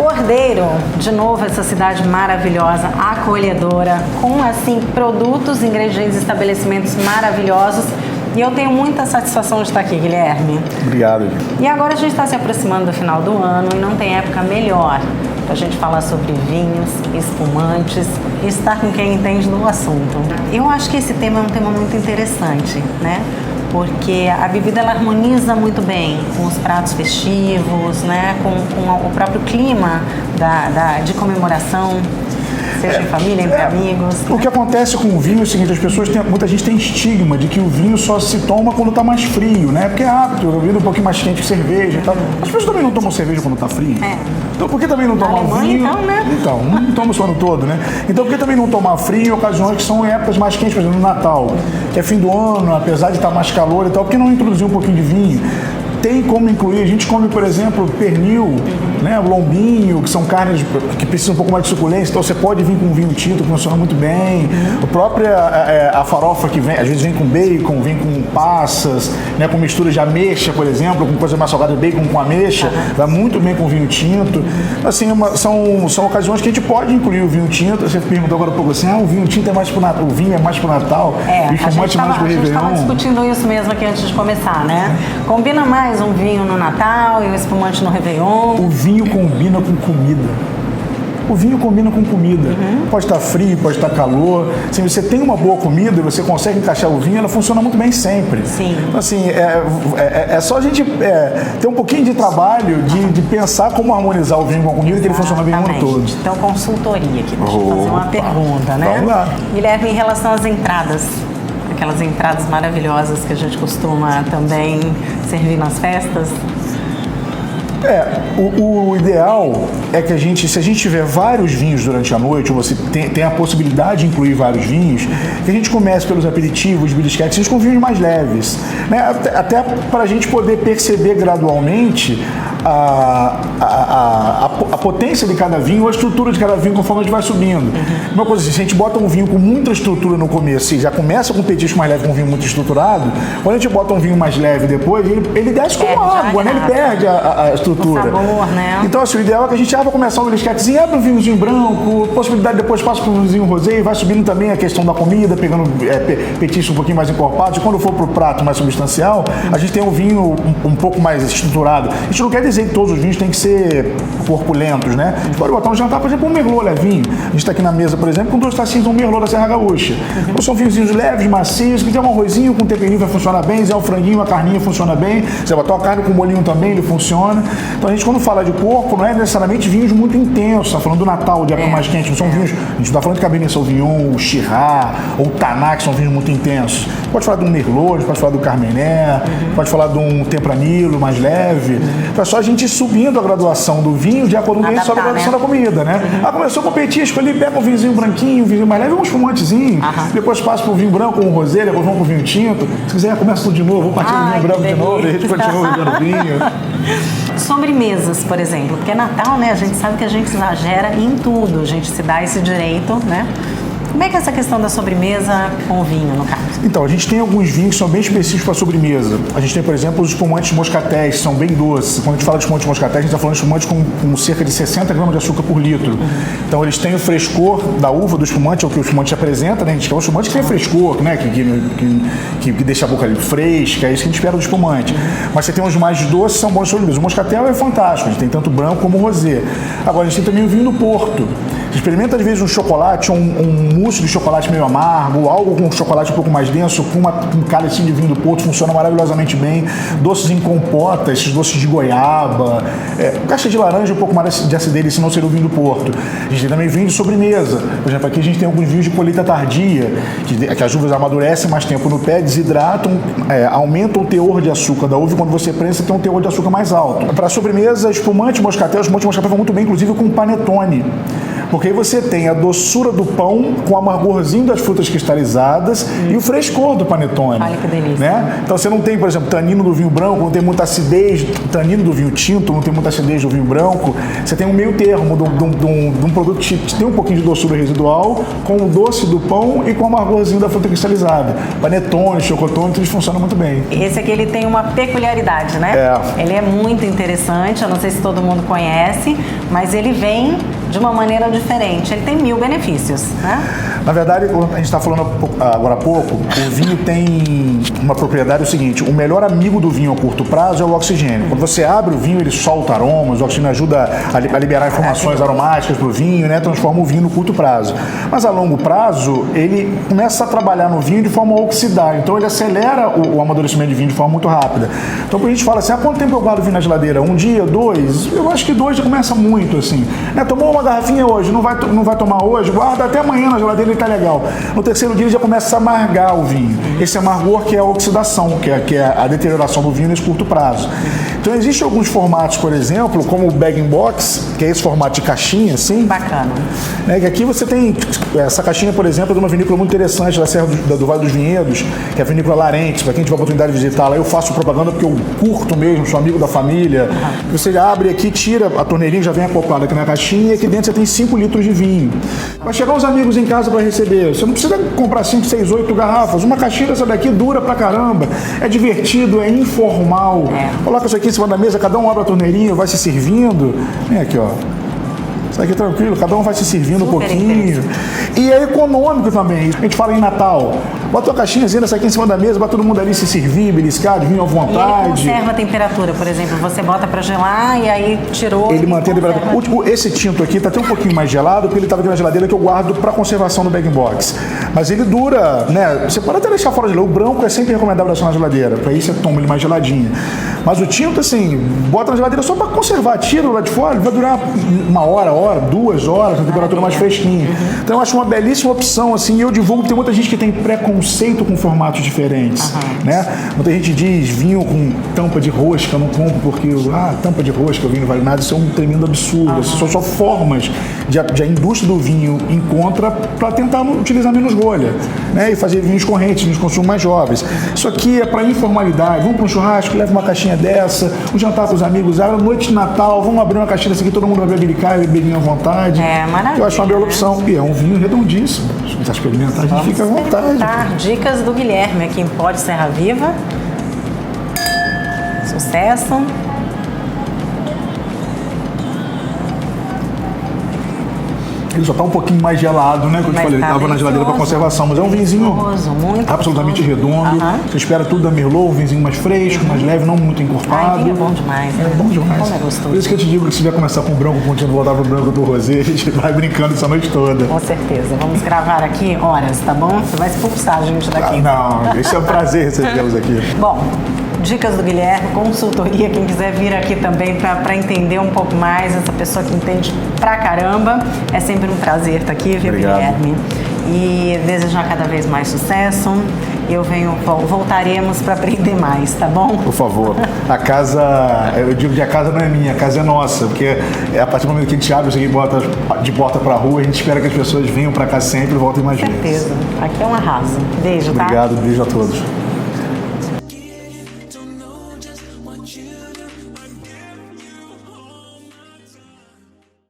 Cordeiro, de novo essa cidade maravilhosa, acolhedora, com assim produtos, ingredientes, estabelecimentos maravilhosos. E eu tenho muita satisfação de estar aqui, Guilherme. Obrigado. E agora a gente está se aproximando do final do ano e não tem época melhor para a gente falar sobre vinhos, espumantes e estar com quem entende do assunto. Eu acho que esse tema é um tema muito interessante, né? Porque a bebida ela harmoniza muito bem com os pratos festivos, né? com o próprio clima de comemoração, seja em família, entre amigos. O que acontece com o vinho é o seguinte, muita gente tem estigma de que o vinho só se toma quando está mais frio, né? Porque é hábito, o vinho é um pouquinho mais quente que cerveja e tal. As pessoas também não tomam cerveja quando está frio. Então por que também não tomar vinho? Então, né? Então, não toma o ano todo, né? Então por que também não tomar frio em ocasiões que são épocas mais quentes, por exemplo, no Natal, que é fim do ano, apesar de estar mais calor e tal, por que não introduzir um pouquinho de vinho? Tem como incluir, a gente come, por exemplo, pernil, né, lombinho, que são carnes que precisam um pouco mais de suculência, então você pode vir com um vinho tinto, que funciona muito bem. A própria a farofa que vem, às vezes vem com bacon, vem com passas, né, com mistura de ameixa, por exemplo, com coisa mais salgada, bacon com ameixa, vai muito bem com vinho tinto. Assim, são ocasiões que a gente pode incluir o vinho tinto. Você perguntou agora um pouco assim, o vinho tinto é mais pro Natal, o vinho é mais pro Natal, a gente estava discutindo isso mesmo aqui antes de começar, né? Combina mais um vinho no Natal e um espumante no Réveillon. O vinho combina com comida. O vinho combina com comida. Pode estar frio, pode estar calor. Se você tem uma boa comida e você consegue encaixar o vinho, ela funciona muito bem sempre. Sim. Então, assim, é só a gente ter um pouquinho de trabalho de pensar como harmonizar o vinho com a comida, que ele funciona bem o ano todo. Então, consultoria aqui. Deixa eu fazer uma pergunta, né? Vamos lá. Guilherme, em relação às entradas, aquelas entradas maravilhosas que a gente costuma também servir nas festas. O ideal é que se a gente tiver vários vinhos durante a noite, ou você tem a possibilidade de incluir vários vinhos, que a gente comece pelos aperitivos, belisquetes, com vinhos mais leves, né? Até para a gente poder perceber gradualmente a potência de cada vinho, a estrutura de cada vinho conforme a gente vai subindo. Uma coisa assim, se a gente bota um vinho com muita estrutura no começo e já começa com um petisco mais leve com um vinho muito estruturado, quando a gente bota um vinho mais leve depois, ele desce como água, né? Ele perde a estrutura. O sabor, né? Então, assim, o ideal é que a gente vai começar um belisquetezinho, abre um vinhozinho branco, possibilidade depois passa para um vinhozinho rosé e vai subindo também a questão da comida, pegando petisco um pouquinho mais encorpados. E quando for para o prato mais substancial, a gente tem um vinho um pouco mais estruturado. Isso não quer dizer que todos os vinhos têm que ser corpulentos, né? A gente pode botar um jantar, por exemplo, um merlot levinho. A gente está aqui na mesa, por exemplo, com 2 tacinhas de um merlot da Serra Gaúcha. Então, são vinhozinhos leves, macios, que tem um arrozinho com temperinho vai funcionar bem, se é um franguinho, a carninha funciona bem. Você botar uma carne com molhinho também, ele funciona. Então a gente, quando fala de corpo, não é necessariamente vinhos muito intensos. Está falando do Natal, de época mais quente, não são vinhos. A gente está falando de Cabernet Sauvignon, o Shiraz, ou o Tannat, que são vinhos muito intensos. Pode falar de um Merlot, pode falar do Carmener, pode falar de um Tempranillo mais leve. Então é só a gente ir subindo a graduação do vinho de acordo com a graduação da comida, né? Começou com o petisco ali, pega um vinhozinho branquinho, um vinho mais leve, um espumantezinho. Depois passa para o vinho branco, um rosé, depois vamos para o vinho tinto. Se quiser, começa tudo de novo, vou partir do vinho branco de novo, e a gente continua bebendo vinho. Sobremesas, por exemplo, porque é Natal, né? A gente sabe que a gente exagera em tudo, a gente se dá esse direito, né? Como é que é essa questão da sobremesa com o vinho, no caso? Então, a gente tem alguns vinhos que são bem específicos para sobremesa. A gente tem, por exemplo, os espumantes moscatéis, que são bem doces. Quando a gente fala de espumantes moscatéis, a gente está falando de espumantes com cerca de 60 gramas de açúcar por litro. Então, eles têm o frescor da uva do espumante, é o que o espumante apresenta, né? A gente quer um espumante que tem frescor, né? Que deixa a boca ali fresca, é isso que a gente espera do espumante. Mas você tem uns mais doces, são bons sobremesas. O moscatel é fantástico, a gente tem tanto branco como rosé. Agora, a gente tem também o vinho do Porto. Você experimenta, às vezes, um chocolate, um mousse de chocolate meio amargo, algo com chocolate um pouco mais denso, com um cálice de vinho do Porto, funciona maravilhosamente bem. Doces em compota, esses doces de goiaba, caixa de laranja, um pouco mais de acidez, senão seria o vinho do Porto. A gente tem também vinho de sobremesa. Por exemplo, aqui a gente tem alguns vinhos de colheita tardia, que as uvas amadurecem mais tempo no pé, desidratam, aumentam o teor de açúcar da uva e quando você prensa tem um teor de açúcar mais alto. Para sobremesa, espumante moscatel vão muito bem, inclusive com panetone. Porque aí você tem a doçura do pão com o amargorzinho das frutas cristalizadas e o frescor do panetone. Olha que delícia. Né? Então você não tem, por exemplo, tanino do vinho branco, não tem muita acidez, tanino do vinho tinto, não tem muita acidez do vinho branco. Você tem um meio termo de um produto que tem um pouquinho de doçura residual, com o doce do pão e com o amargorzinho da fruta cristalizada. Panetone, chocotone, tudo funciona muito bem. Esse aqui ele tem uma peculiaridade, né? Ele é muito interessante, eu não sei se todo mundo conhece, mas ele vem de uma maneira diferente. Ele tem 1000 benefícios, né? Na verdade, a gente está falando agora há pouco, o vinho tem uma propriedade, o seguinte: o melhor amigo do vinho a curto prazo é o oxigênio. Quando você abre o vinho, ele solta aromas, o oxigênio ajuda a liberar informações aromáticas para o vinho, né? Transforma o vinho no curto prazo. Mas a longo prazo, ele começa a trabalhar no vinho de forma a oxidar, então ele acelera o amadurecimento de vinho de forma muito rápida. Então, quando a gente fala assim, há quanto tempo eu guardo o vinho na geladeira? Um dia, 2? Eu acho que 2 já começa muito, assim. Né? Tomou uma garrafinha hoje, não vai tomar hoje, guarda até amanhã na geladeira, ele tá legal. No terceiro dia ele já começa a amargar o vinho. Esse amargor que é a oxidação, que é a deterioração do vinho nesse curto prazo. Então existem alguns formatos, por exemplo, como o bag-in-box, que é esse formato de caixinha, assim. Bacana. Né, que aqui você tem essa caixinha, por exemplo, de uma vinícola muito interessante da Serra do Vale dos Vinhedos, que é a vinícola Larentes. Para quem tiver a oportunidade de visitar lá, eu faço propaganda porque eu curto mesmo, sou amigo da família. Você abre aqui, tira a torneirinha, já vem acoplada aqui na caixinha, e aqui dentro você tem 5 litros de vinho. Vai chegar os amigos em casa para receber. Você não precisa comprar 5, 6, 8 garrafas. Uma caixinha dessa daqui dura pra caramba. É divertido, é informal. Coloca isso aqui em cima da mesa, cada um abre a torneirinha, vai se servindo. Vem aqui, ó. Isso aqui é tranquilo, cada um vai se servindo um pouquinho. E é econômico também. A gente fala em Natal. Bota uma caixinhazinha dessa aqui em cima da mesa, vai todo mundo ali se servir, beliscar, de vinho à vontade. E ele conserva a temperatura, por exemplo. Você bota pra gelar e aí tirou. Ele mantém a temperatura. Esse tinto aqui tá até um pouquinho mais gelado, porque ele estava aqui na geladeira que eu guardo para conservação no bag-in-box. Mas ele dura, né? Você pode até deixar fora de geladeira. O branco é sempre recomendável deixar na geladeira. Para isso você toma ele mais geladinho. Mas o tinto, assim, bota na geladeira só para conservar. Tira lá de fora, ele vai durar 1 hora, 2 horas, na temperatura mais fresquinha. Então eu acho uma belíssima opção, assim, e eu divulgo, tem muita gente que tem preconceito com formatos diferentes, né? Muita gente diz, vinho com tampa de rosca, eu não compro porque, tampa de rosca, o vinho não vale nada, isso é um tremendo absurdo. São só formas de a indústria do vinho encontra para tentar utilizar menos rolha, né? E fazer vinhos correntes, vinhos de consumo mais jovens. Isso aqui é para informalidade, vamos para um churrasco, leva uma caixinha dessa, um jantar com os amigos, noite de Natal, vamos abrir uma caixinha dessa aqui, todo mundo vai bebericar e beber vinho à vontade. É maravilha. Eu acho uma bela opção. E é um vinho redondíssimo. Se quiser experimentar, a gente fica à vontade. Dicas do Guilherme aqui em Pó de Serra Viva. Sucesso. Ele só tá um pouquinho mais gelado, né? Como eu te falei, ele estava na geladeira para conservação, mas é um vinhozinho absolutamente redondo. Você espera tudo da Merlot, um vinhozinho mais fresco, mais leve, não muito encorpado. É bom demais, né? É bom demais. Como é gostoso. Por isso que eu te digo que se vier começar com o branco, continuando voltar pro branco do rosé, a gente vai brincando essa noite toda. Com certeza. Vamos gravar aqui horas, tá bom? Você vai expulsar a gente daqui. Não, esse é um prazer recebê-los aqui. Bom, dicas do Guilherme, consultoria, quem quiser vir aqui também para entender um pouco mais, essa pessoa que entende pra caramba. É sempre um prazer estar aqui, viu, Guilherme? E desejar cada vez mais sucesso. Voltaremos para aprender mais, tá bom? Por favor. A casa, eu digo que a casa não é minha, a casa é nossa, porque a partir do momento que a gente abre isso aqui de porta para a rua, a gente espera que as pessoas venham para cá sempre e voltem mais vezes. Com certeza. Aqui é um arraso. Beijo, tá? Obrigado, beijo a todos.